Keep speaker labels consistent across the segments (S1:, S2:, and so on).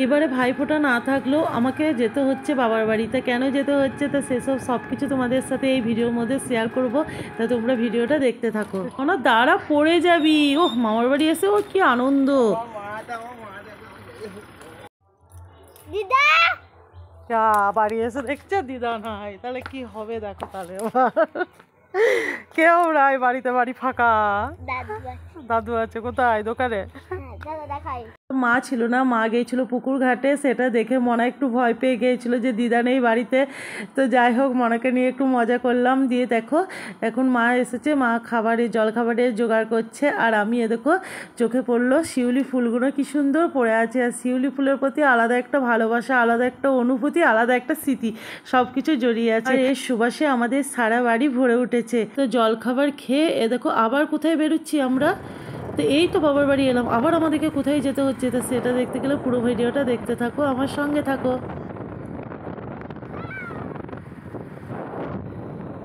S1: এবারে ভাইফোঁটা না থাকলেও আমাকে যেতে হচ্ছে বাবার বাড়িতে। কেন যেতে হচ্ছে তা সেসব সব কিছু তোমাদের সাথে এই ভিডিওর মধ্যে শেয়ার করব, তা তোমরা ভিডিওটা দেখতে থাকো। কোনো দাঁড়া পড়ে যাবি। ওহ, মামার বাড়ি এসে ওর কি আনন্দ।
S2: দিদা
S1: যা বাড়ি এসে দেখছে দিদা নাই, তাহলে কি হবে দেখো। তাহলে কেউ নাই বাড়িতে, বাড়ি ফাঁকা। দাদু আছে কোথায়? দোকানে। মা ছিল না, মা গিয়েছিল পুকুর ঘাটে, সেটা দেখে মনে একটু ভয় পেয়ে গিয়েছিল যে দিদা নেই বাড়িতে। তো যাই হোক, মনাকে নিয়ে একটু মজা করলাম। দিয়ে দেখো এখন মা এসেছে, মা জলখাবারের জোগাড় করছে। আর আমি দেখো চোখে পড়লো শিউলি ফুলগুলো কি সুন্দর পড়ে আছে। আর শিউলি ফুলের প্রতি আলাদা একটা ভালোবাসা, আলাদা একটা অনুভূতি, আলাদা একটা স্মৃতি সব কিছু জড়িয়ে আছে। এর সুবাসে আমাদের সারা বাড়ি ভরে উঠেছে। তো জলখাবার খেয়ে দেখো আবার কোথায় বেরোচ্ছি আমরা। তো এই তো বাবার বাড়ি এলাম, আবার আমাদেরকে কোথায় যেতে হচ্ছে, তো সেটা দেখতে গেলে পুরো ভিডিওটা দেখতে থাকো, আমার সঙ্গে থাকো।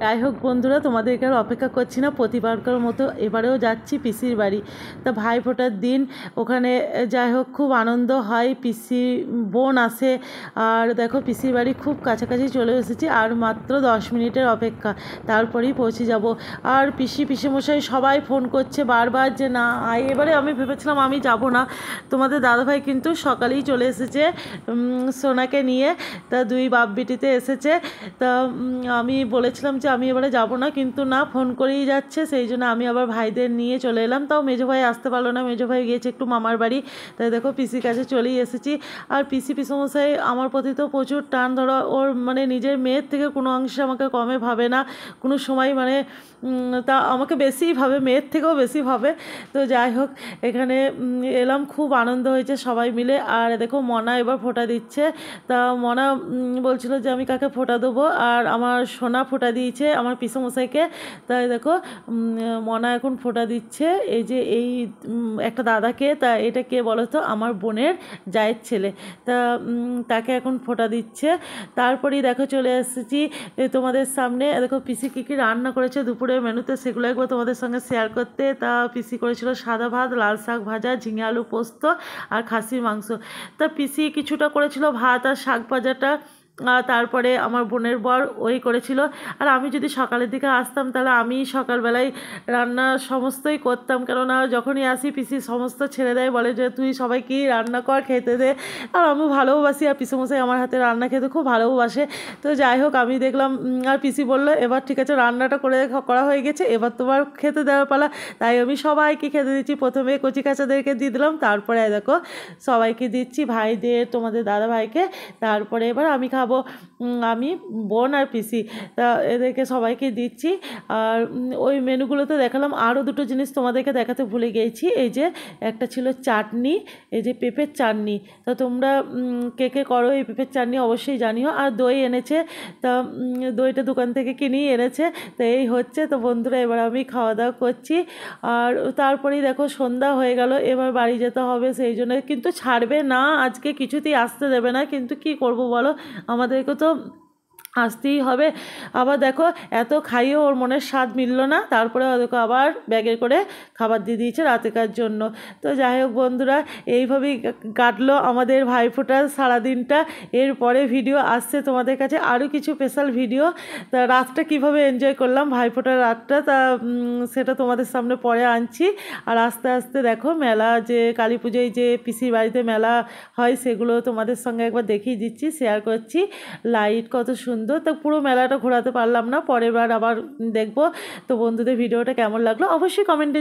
S1: যাই হোক বন্ধুরা, তোমাদেরকে আর অপেক্ষা করছি না, প্রতিবারকার মতো এবারেও যাচ্ছি পিসির বাড়ি। তা ভাইফোঁটার দিন ওখানে যাই হোক খুব আনন্দ হয়, পিসি বোন আসে। আর দেখো পিসির বাড়ি খুব কাছাকাছি চলে এসেছি, আর মাত্র 10 মিনিটের অপেক্ষা, তারপরেই পৌঁছে যাব। আর পিসিমশাই সবাই ফোন করছে বারবার যে না আয়। এবারে আমি ভেবেছিলাম আমি যাব না, তোমাদের দাদাভাই কিন্তু সকালেই চলে এসেছে সোনাকে নিয়ে। তা দুই বাপ বিটিতে এসেছে। তা আমি বলেছিলাম যে আমি এবারে যাব না, কিন্তু না, ফোন করেই যাচ্ছে, সেই জন্য আমি আবার ভাইদের নিয়ে চলে এলাম। তাও মেজো ভাই আসতে পারলো না, মেজো ভাই গিয়েছে একটু মামার বাড়ি। তাই দেখো পিসির কাছে চলেই এসেছি। আর পিসমশাই আমার প্রতি তো প্রচুর টান, ধরো ওর মানে নিজের মেয়ের থেকে কোনো অংশে আমাকে কমে ভাবে না কোনো সময়, মানে তা আমাকে বেশিই ভাবে, মেয়ের থেকেও বেশি ভাবে। তো যাই হোক এখানে এলাম, খুব আনন্দ হয়েছে সবাই মিলে। আর দেখো মনা এবার ফোঁটা দিচ্ছে। তা মনা বলছিল যে আমি কাকে ফোঁটা দেবো, আর আমার সোনা ফোঁটা দিয়েছে আমার পিসমশাইকে। তাই দেখো মনা এখন ফোঁটা দিচ্ছে এই যে এই একটা দাদাকে। তা এটা কে বলো তো? আমার বোনের জায়ের ছেলে। তা তাকে এখন ফোঁটা দিচ্ছে। তারপরেই দেখো চলে এসেছি তোমাদের সামনে। দেখো পিসি কী কী রান্না করেছে দুপুরের মেনুতে, সেগুলো একবার তোমাদের সঙ্গে শেয়ার করতে। তা পিসি করেছিল সাদা ভাত, লাল শাক ভাজা, ঝিঙে আলু পোস্ত আর খাসির মাংস। তা পিসি কিছুটা করেছিল ভাত আর শাক ভাজাটা, তারপরে আমার বোনের বর ওই করেছিল। আর আমি যদি সকালের দিকে আসতাম তাহলে আমি সকালবেলায় রান্না সমস্তই করতাম, কেননা যখনই আসি পিসি সমস্ত ছেড়ে দেয়, বলে যে তুই সবাইকে রান্না কর, খেতে দে। আর আমি ভালোবাসি, আর পিসমশাই আমার হাতে রান্না খেতে খুব ভালোবাসে। তো যাই হোক আমি দেখলাম, আর পিসি বললো এবার ঠিক আছে রান্নাটা করা হয়ে গেছে, এবার তোমার খেতে দেওয়ার পালা। তাই আমি সবাইকে খেতে দিচ্ছি, প্রথমে কচি কাচাদেরকে দিয়ে দিলাম, তারপরে দেখো সবাইকে দিচ্ছি, ভাইদের, তোমাদের দাদা ভাইকে, তারপরে এবার আমি খাবো, আমি, বোন আর পিসি। তা এদেরকে সবাইকে দিচ্ছি। আর ওই মেনুগুলোতে দেখালাম। আরও দুটো জিনিস তোমাদেরকে দেখাতে ভুলে গিয়েছি, এই যে একটা ছিল চাটনি, এই যে পেঁপের চাটনি। তা তোমরা কে কে করো এই পেঁপের চাটনি অবশ্যই জানিও। আর দই এনেছে, তা দইটা দোকান থেকে কিনেই এনেছে। তো এই হচ্ছে। তো বন্ধুরা এবার আমি খাওয়া দাওয়া করছি। আর তারপরেই দেখো সন্ধ্যা হয়ে গেল, এবার বাড়ি যেতে হবে। সেই জন্য কিন্তু ছাড়বে না, আজকে কিছুতেই আসতে দেবে না, কিন্তু কি করব বলো, আমাদেরকে তো আসতেই হবে। আবার দেখো এত খাইয়েও ওর মনের স্বাদ মিলল না, তারপরে ওদেরকে আবার ব্যাগে করে খাবার দিয়ে দিয়েছে রাতেকার জন্য। তো যাই হোক বন্ধুরা, এইভাবেই কাটলো আমাদের ভাইফোঁটার সারাদিনটা। এরপরে ভিডিও আসছে তোমাদের কাছে আরও কিছু স্পেশাল ভিডিও। তা রাতটা কীভাবে এনজয় করলাম ভাইফোঁটার রাতটা, তা সেটা তোমাদের সামনে পরে আনছি। আর আস্তে আস্তে দেখো মেলা, যে কালী পুজোয় যে পিসির বাড়িতে মেলা হয়, সেগুলো তোমাদের সঙ্গে একবার দেখিয়ে দিচ্ছি, শেয়ার করছি। লাইট কত সুন্দর। তো পুরো মেলাটা ঘোরাতে পারলাম না, পরের বার আবার দেখবো। তো বন্ধুদের ভিডিওটা কেমন লাগলো অবশ্যই কমেন্টে